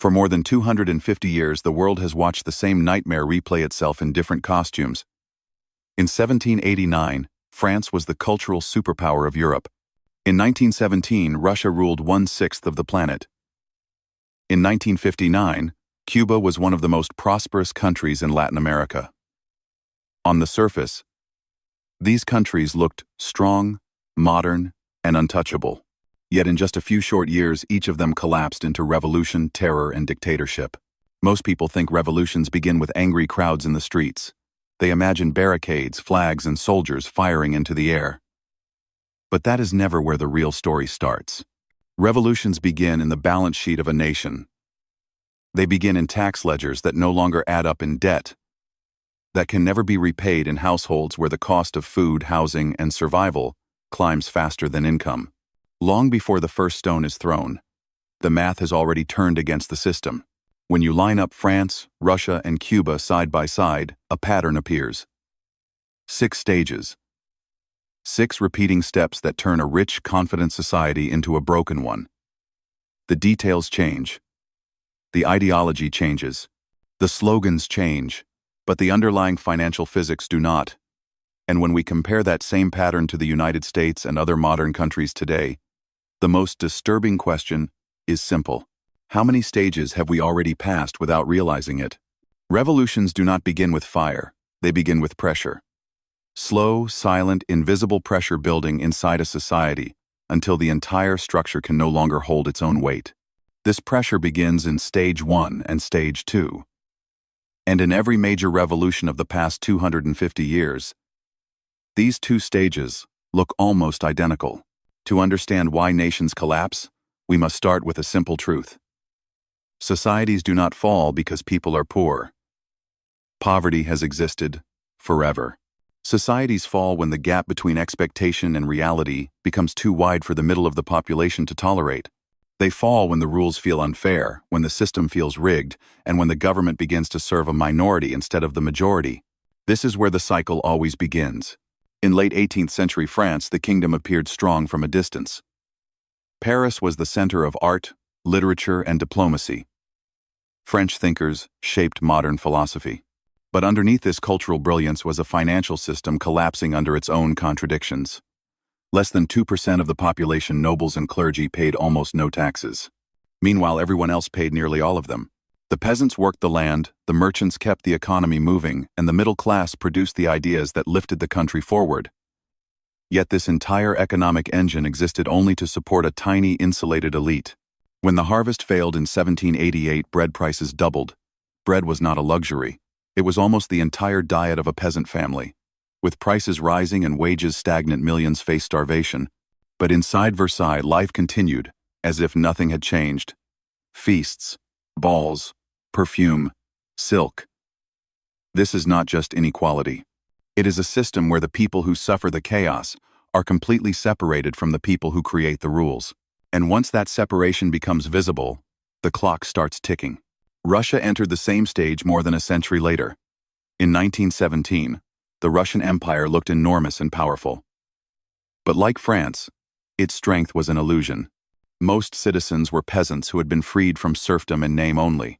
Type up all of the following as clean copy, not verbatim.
For more than 250 years, the world has watched the same nightmare replay itself in different costumes. In 1789, France was the cultural superpower of Europe. In 1917, Russia ruled 1/6 of the planet. In 1959, Cuba was one of the most prosperous countries in Latin America. On the surface, these countries looked strong, modern, and untouchable. Yet in just a few short years, each of them collapsed into revolution, terror, and dictatorship. Most people think revolutions begin with angry crowds in the streets. They imagine barricades, flags, and soldiers firing into the air. But that is never where the real story starts. Revolutions begin in the balance sheet of a nation. They begin in tax ledgers that no longer add up in debt, that can never be repaid in households where the cost of food, housing, and survival climbs faster than income. Long before the first stone is thrown, the math has already turned against the system. When you line up France, Russia, and Cuba side by side, a pattern appears. 6 stages. 6 repeating steps that turn a rich, confident society into a broken one. The details change. The ideology changes. The slogans change, but the underlying financial physics do not. And when we compare that same pattern to the United States and other modern countries today, the most disturbing question is simple. How many stages have we already passed without realizing it? Revolutions do not begin with fire, they begin with pressure. Slow, silent, invisible pressure building inside a society until the entire structure can no longer hold its own weight. This pressure begins in stage 1 and stage 2. And in every major revolution of the past 250 years, these 2 stages look almost identical. To understand why nations collapse, we must start with a simple truth. Societies do not fall because people are poor. Poverty has existed forever. Societies fall when the gap between expectation and reality becomes too wide for the middle of the population to tolerate. They fall when the rules feel unfair, when the system feels rigged, and when the government begins to serve a minority instead of the majority. This is where the cycle always begins. In late 18th century France, the kingdom appeared strong from a distance. Paris was the center of art, literature, and diplomacy. French thinkers shaped modern philosophy. But underneath this cultural brilliance was a financial system collapsing under its own contradictions. Less than 2% of the population, nobles and clergy, paid almost no taxes. Meanwhile, everyone else paid nearly all of them. The peasants worked the land, the merchants kept the economy moving, and the middle class produced the ideas that lifted the country forward. Yet this entire economic engine existed only to support a tiny, insulated elite. When the harvest failed in 1788, bread prices doubled. Bread was not a luxury. It was almost the entire diet of a peasant family. With prices rising and wages stagnant, millions faced starvation. But inside Versailles, life continued, as if nothing had changed. Feasts, balls, perfume, silk. This is not just inequality. It is a system where the people who suffer the chaos are completely separated from the people who create the rules. And once that separation becomes visible, the clock starts ticking. Russia entered the same stage more than a century later. In 1917, the Russian Empire looked enormous and powerful. But like France, its strength was an illusion. Most citizens were peasants who had been freed from serfdom in name only.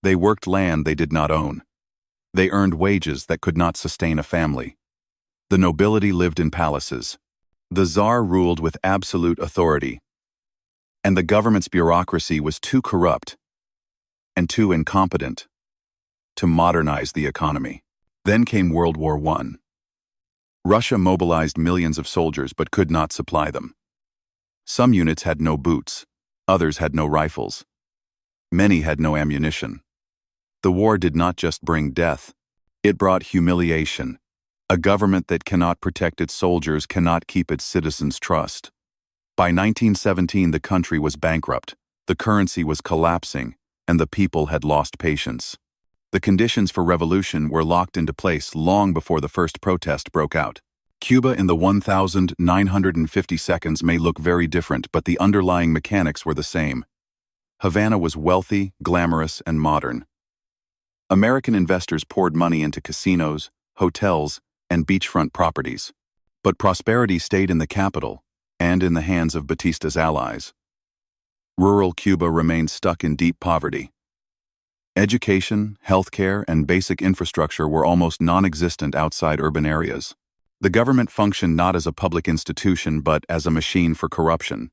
They worked land they did not own. They earned wages that could not sustain a family. The nobility lived in palaces. The Tsar ruled with absolute authority. And the government's bureaucracy was too corrupt and too incompetent to modernize the economy. Then came World War I. Russia mobilized millions of soldiers but could not supply them. Some units had no boots, others had no rifles. Many had no ammunition. The war did not just bring death, it brought humiliation. A government that cannot protect its soldiers cannot keep its citizens' trust. By 1917, the country was bankrupt, the currency was collapsing, and the people had lost patience. The conditions for revolution were locked into place long before the first protest broke out. Cuba in the 1950 seconds may look very different, but the underlying mechanics were the same. Havana was wealthy, glamorous, and modern. American investors poured money into casinos, hotels, and beachfront properties. But prosperity stayed in the capital and in the hands of Batista's allies. Rural Cuba remained stuck in deep poverty. Education, healthcare, and basic infrastructure were almost non-existent outside urban areas. The government functioned not as a public institution but as a machine for corruption.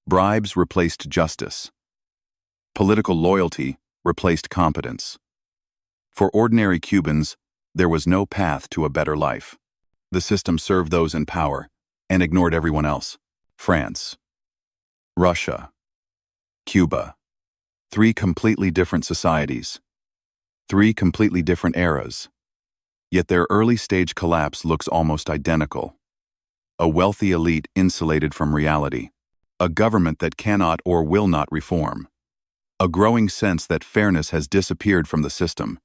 Bribes replaced justice. Political loyalty replaced competence. For ordinary Cubans, there was no path to a better life. The system served those in power and ignored everyone else. France, Russia, Cuba. Three completely different societies. Three completely different eras. Yet their early-stage collapse looks almost identical. A wealthy elite insulated from reality. A government that cannot or will not reform. A growing sense that fairness has disappeared from the system.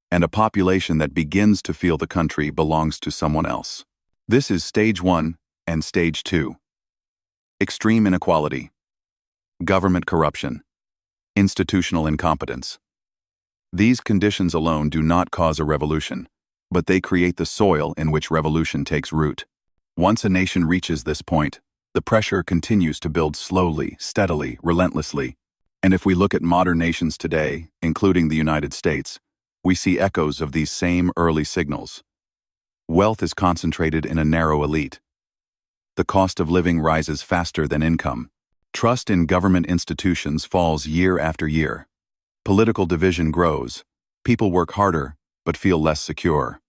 And a population that begins to feel the country belongs to someone else. This is Stage 1 and Stage 2. Extreme inequality. Government corruption. Institutional incompetence. These conditions alone do not cause a revolution, but they create the soil in which revolution takes root. Once a nation reaches this point, the pressure continues to build slowly, steadily, relentlessly. And if we look at modern nations today, including the United States, we see echoes of these same early signals. Wealth is concentrated in a narrow elite. The cost of living rises faster than income. Trust in government institutions falls year after year. Political division grows. People work harder, but feel less secure.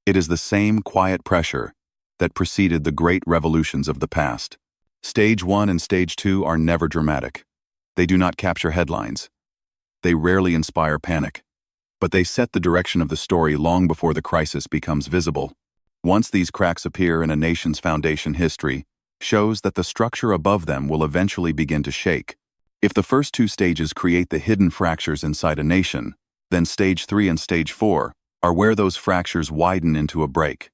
It is the same quiet pressure that preceded the great revolutions of the past. Stage 1 and Stage 2 are never dramatic. They do not capture headlines. They rarely inspire panic. But they set the direction of the story long before the crisis becomes visible. Once these cracks appear in a nation's foundation, history shows that the structure above them will eventually begin to shake. If the first two stages create the hidden fractures inside a nation, then Stage 3 and Stage 4 are where those fractures widen into a break.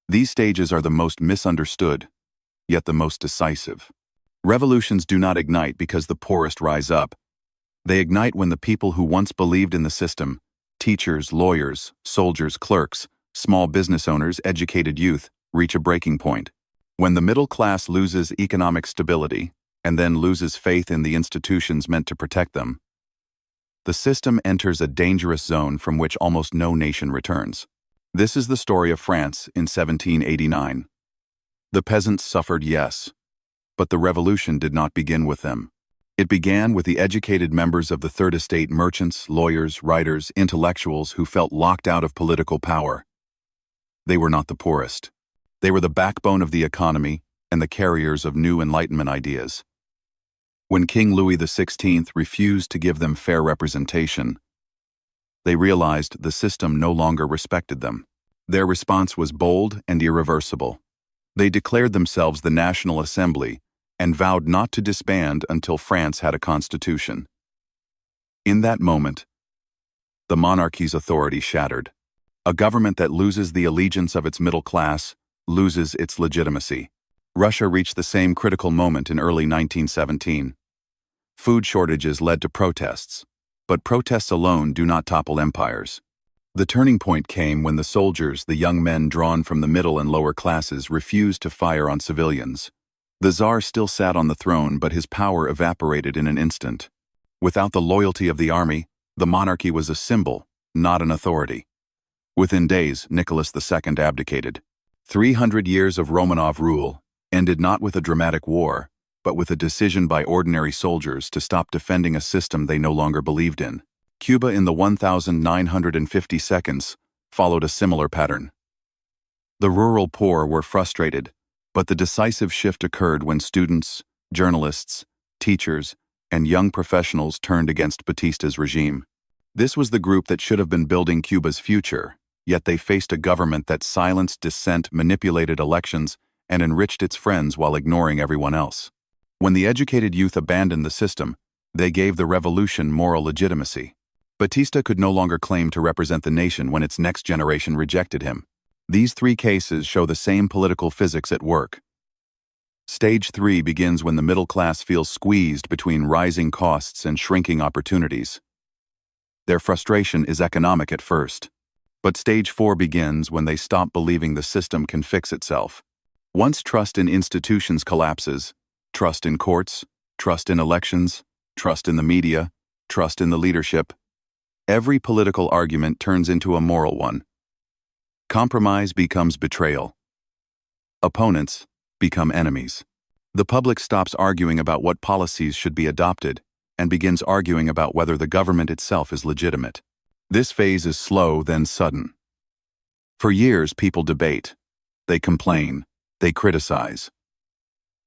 These stages are the most misunderstood, yet the most decisive. Revolutions do not ignite because the poorest rise up. They ignite when the people who once believed in the system, teachers, lawyers, soldiers, clerks, small business owners, educated youth, reach a breaking point. When the middle class loses economic stability and then loses faith in the institutions meant to protect them, the system enters a dangerous zone from which almost no nation returns. This is the story of France in 1789. The peasants suffered, yes, but the revolution did not begin with them. It began with the educated members of the Third Estate, merchants, lawyers, writers, intellectuals who felt locked out of political power. They were not the poorest. They were the backbone of the economy and the carriers of new Enlightenment ideas. When King Louis XVI refused to give them fair representation, they realized the system no longer respected them. Their response was bold and irreversible. They declared themselves the National Assembly and vowed not to disband until France had a constitution. In that moment, the monarchy's authority shattered. A government that loses the allegiance of its middle class loses its legitimacy. Russia reached the same critical moment in early 1917. Food shortages led to protests, but protests alone do not topple empires. The turning point came when the soldiers, the young men drawn from the middle and lower classes, refused to fire on civilians. The Tsar still sat on the throne, but his power evaporated in an instant. Without the loyalty of the army, the monarchy was a symbol, not an authority. Within days, Nicholas II abdicated. 300 years of Romanov rule ended not with a dramatic war, but with a decision by ordinary soldiers to stop defending a system they no longer believed in. Cuba in the 1950 seconds followed a similar pattern. The rural poor were frustrated, but the decisive shift occurred when students, journalists, teachers, and young professionals turned against Batista's regime. This was the group that should have been building Cuba's future, yet they faced a government that silenced dissent, manipulated elections, and enriched its friends while ignoring everyone else. When the educated youth abandoned the system, they gave the revolution moral legitimacy. Batista could no longer claim to represent the nation when its next generation rejected him. These three cases show the same political physics at work. Stage 3 begins when the middle class feels squeezed between rising costs and shrinking opportunities. Their frustration is economic at first. But Stage 4 begins when they stop believing the system can fix itself. Once trust in institutions collapses, Trust in courts, trust in elections, trust in the media, trust in the leadership. Every political argument turns into a moral one. Compromise becomes betrayal. Opponents become enemies. The public stops arguing about what policies should be adopted and begins arguing about whether the government itself is legitimate. This phase is slow, then sudden. For years, people debate. They complain. They criticize.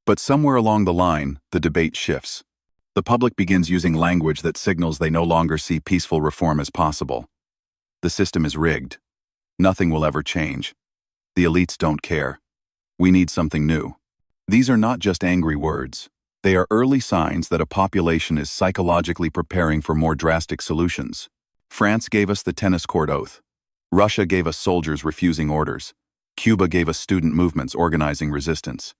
But somewhere along the line, the debate shifts. The public begins using language that signals they no longer see peaceful reform as possible. The system is rigged. Nothing will ever change. The elites don't care. We need something new. These are not just angry words. They are early signs that a population is psychologically preparing for more drastic solutions. France gave us the tennis court oath. Russia gave us soldiers refusing orders. Cuba gave us student movements organizing resistance.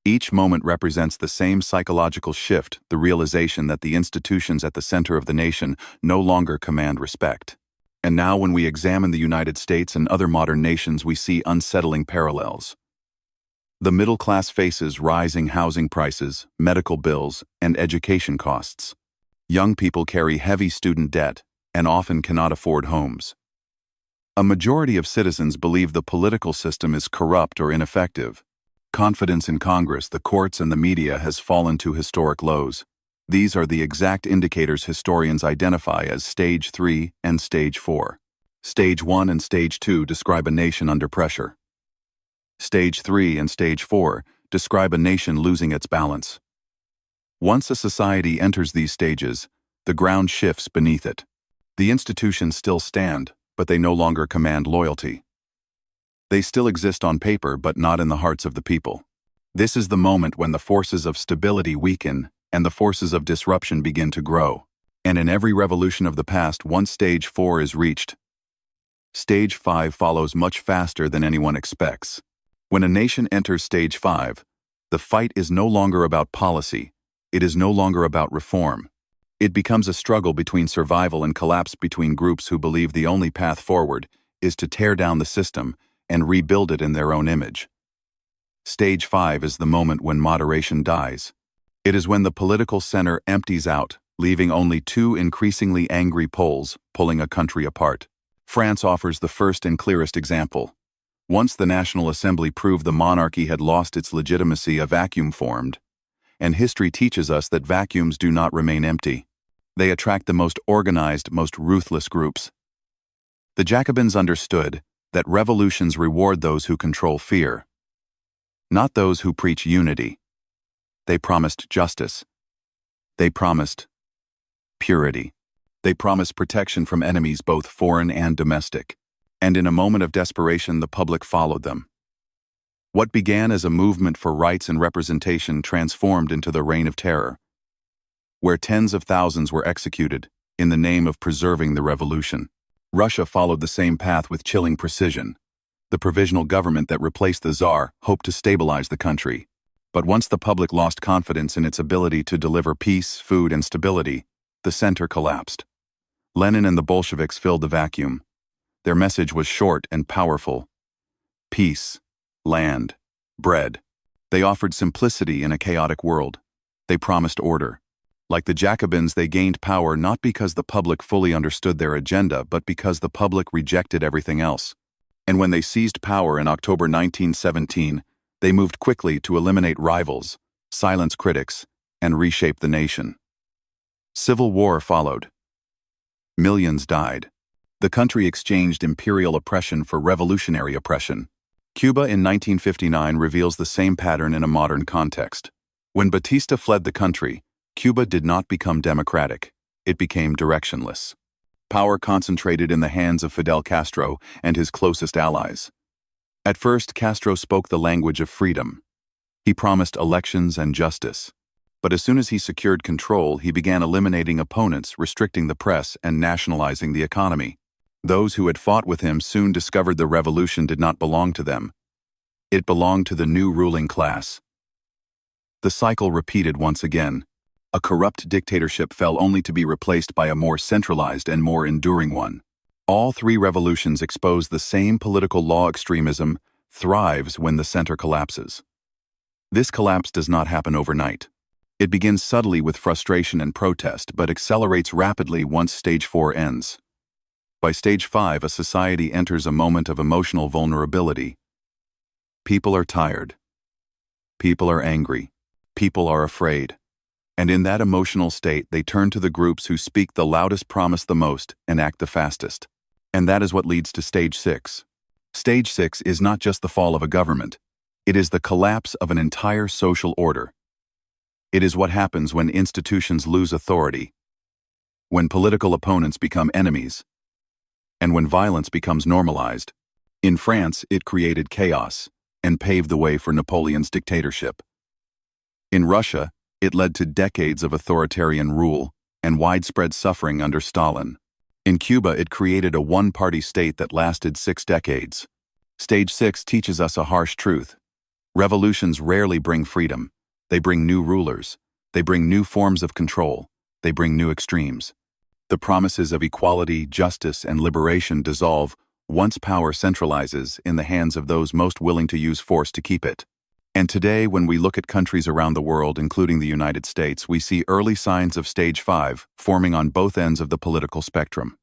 Each moment represents the same psychological shift, the realization that the institutions at the center of the nation no longer command respect. And now when we examine the United States and other modern nations, we see unsettling parallels. The middle class faces rising housing prices, medical bills, and education costs. Young people carry heavy student debt and often cannot afford homes. A majority of citizens believe the political system is corrupt or ineffective. Confidence in Congress, the courts, and the media has fallen to historic lows. These are the exact indicators historians identify as Stage 3 and Stage 4. Stage 1 and Stage 2 describe a nation under pressure. Stage 3 and Stage 4 describe a nation losing its balance. Once a society enters these stages, the ground shifts beneath it. The institutions still stand, but they no longer command loyalty. They still exist on paper, but not in the hearts of the people. This is the moment when the forces of stability weaken and the forces of disruption begin to grow. And in every revolution of the past, once Stage 4 is reached, Stage 5 follows much faster than anyone expects. When a nation enters Stage 5, the fight is no longer about policy. It is no longer about reform. It becomes a struggle between survival and collapse, between groups who believe the only path forward is to tear down the system and rebuild it in their own image. Stage 5 is the moment when moderation dies. It is when the political center empties out, leaving only two increasingly angry poles pulling a country apart. France offers the first and clearest example. Once the National Assembly proved the monarchy had lost its legitimacy, a vacuum formed. And history teaches us that vacuums do not remain empty. They attract the most organized, most ruthless groups. The Jacobins understood that revolutions reward those who control fear, not those who preach unity. They promised justice. They promised purity. They promised protection from enemies, both foreign and domestic. And in a moment of desperation, the public followed them. What began as a movement for rights and representation transformed into the Reign of Terror, where tens of thousands were executed in the name of preserving the revolution. Russia followed the same path with chilling precision. The provisional government that replaced the Tsar hoped to stabilize the country. But once the public lost confidence in its ability to deliver peace, food, and stability, the center collapsed. Lenin and the Bolsheviks filled the vacuum. Their message was short and powerful. Peace, land, bread. They offered simplicity in a chaotic world. They promised order. Like the Jacobins, they gained power not because the public fully understood their agenda, but because the public rejected everything else. And when they seized power in October 1917, they moved quickly to eliminate rivals, silence critics, and reshape the nation. Civil war followed. Millions died. The country exchanged imperial oppression for revolutionary oppression. Cuba in 1959 reveals the same pattern in a modern context. When Batista fled the country, Cuba did not become democratic. It became directionless. Power concentrated in the hands of Fidel Castro and his closest allies. At first, Castro spoke the language of freedom. He promised elections and justice. But as soon as he secured control, he began eliminating opponents, restricting the press, and nationalizing the economy. Those who had fought with him soon discovered the revolution did not belong to them. It belonged to the new ruling class. The cycle repeated once again. A corrupt dictatorship fell only to be replaced by a more centralized and more enduring one. All three revolutions expose the same political law: extremism thrives when the center collapses. This collapse does not happen overnight. It begins subtly with frustration and protest, but accelerates rapidly once stage 4 ends. By stage 5, a society enters a moment of emotional vulnerability. People are tired. People are angry. People are afraid. And in that emotional state, they turn to the groups who speak the loudest, promise the most, and act the fastest. And that is what leads to stage 6. Stage 6 is not just the fall of a government. It is the collapse of an entire social order. It is what happens when institutions lose authority, when political opponents become enemies, and when violence becomes normalized. In France, it created chaos and paved the way for Napoleon's dictatorship. In Russia, it led to decades of authoritarian rule and widespread suffering under Stalin. In Cuba, it created a one-party state that lasted 6 decades. Stage 6 teaches us a harsh truth. Revolutions rarely bring freedom. They bring new rulers. They bring new forms of control. They bring new extremes. The promises of equality, justice, and liberation dissolve once power centralizes in the hands of those most willing to use force to keep it. And today, when we look at countries around the world, including the United States, we see early signs of stage 5 forming on both ends of the political spectrum.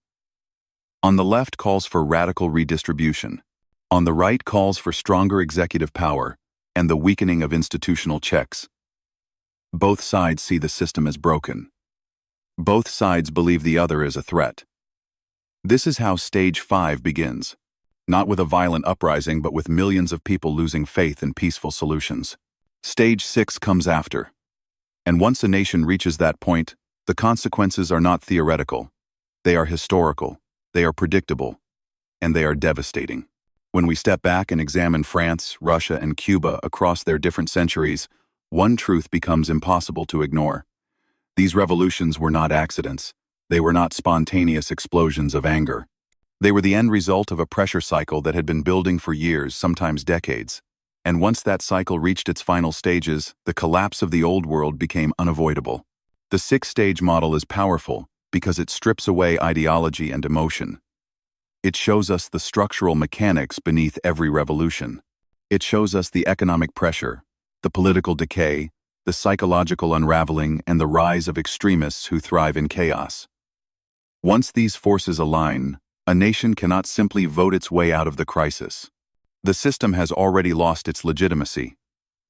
On the left calls for radical redistribution. On the right calls for stronger executive power and the weakening of institutional checks. Both sides see the system as broken. Both sides believe the other is a threat. This is how stage 5 begins. Not with a violent uprising, but with millions of people losing faith in peaceful solutions. Stage 6 comes after. And once a nation reaches that point, the consequences are not theoretical. They are historical, they are predictable, and they are devastating. When we step back and examine France, Russia, and Cuba across their different centuries, one truth becomes impossible to ignore. These revolutions were not accidents. They were not spontaneous explosions of anger. They were the end result of a pressure cycle that had been building for years, sometimes decades. And once that cycle reached its final stages, the collapse of the old world became unavoidable. The 6-stage model is powerful because it strips away ideology and emotion. It shows us the structural mechanics beneath every revolution. It shows us the economic pressure, the political decay, the psychological unraveling, and the rise of extremists who thrive in chaos. Once these forces align, a nation cannot simply vote its way out of the crisis. The system has already lost its legitimacy.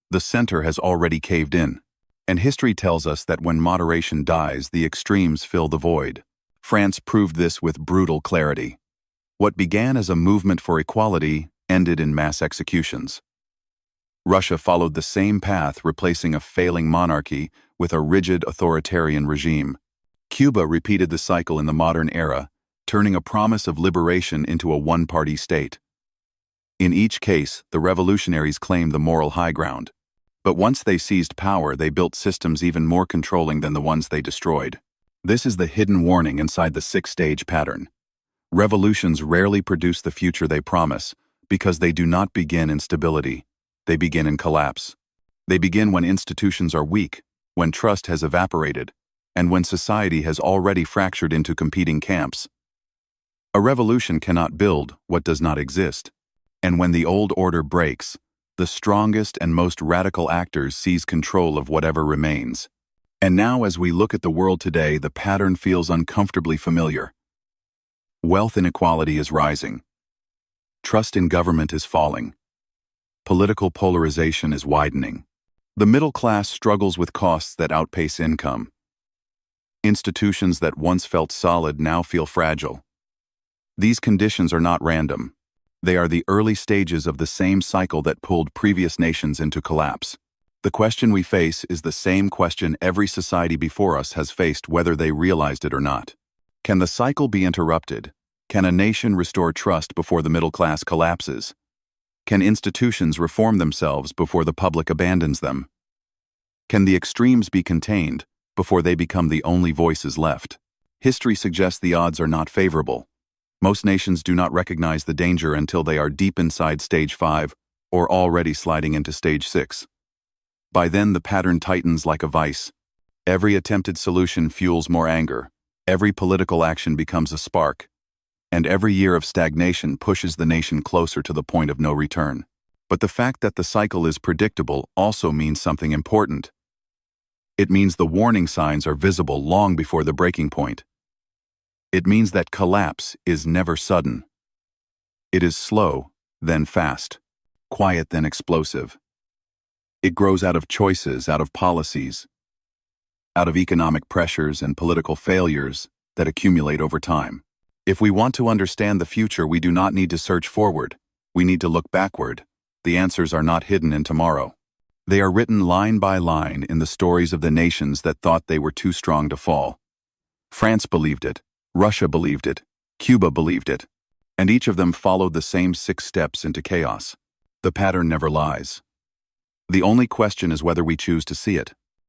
The center has already caved in. And history tells us that when moderation dies, the extremes fill the void. France proved this with brutal clarity. What began as a movement for equality ended in mass executions. Russia followed the same path, replacing a failing monarchy with a rigid authoritarian regime. Cuba repeated the cycle in the modern era, turning a promise of liberation into a one-party state. In each case, the revolutionaries claimed the moral high ground. But once they seized power, they built systems even more controlling than the ones they destroyed. This is the hidden warning inside the 6-stage pattern. Revolutions rarely produce the future they promise, because they do not begin in stability. They begin in collapse. They begin when institutions are weak, when trust has evaporated, and when society has already fractured into competing camps. A revolution cannot build what does not exist. And when the old order breaks, the strongest and most radical actors seize control of whatever remains. And now, as we look at the world today, the pattern feels uncomfortably familiar. Wealth inequality is rising. Trust in government is falling. Political polarization is widening. The middle class struggles with costs that outpace income. Institutions that once felt solid now feel fragile. These conditions are not random. They are the early stages of the same cycle that pulled previous nations into collapse. The question we face is the same question every society before us has faced, whether they realized it or not. Can the cycle be interrupted? Can a nation restore trust before the middle class collapses? Can institutions reform themselves before the public abandons them? Can the extremes be contained before they become the only voices left? History suggests the odds are not favorable. Most nations do not recognize the danger until they are deep inside stage 5 or already sliding into stage 6. By then, the pattern tightens like a vice. Every attempted solution fuels more anger. Every political action becomes a spark. And every year of stagnation pushes the nation closer to the point of no return. But the fact that the cycle is predictable also means something important. It means the warning signs are visible long before the breaking point. It means that collapse is never sudden. It is slow, then fast, quiet, then explosive. It grows out of choices, out of policies, out of economic pressures and political failures that accumulate over time. If we want to understand the future, we do not need to search forward. We need to look backward. The answers are not hidden in tomorrow. They are written line by line in the stories of the nations that thought they were too strong to fall. France believed it. Russia believed it. Cuba believed it. And each of them followed the same 6 steps into chaos. The pattern never lies. The only question is whether we choose to see it.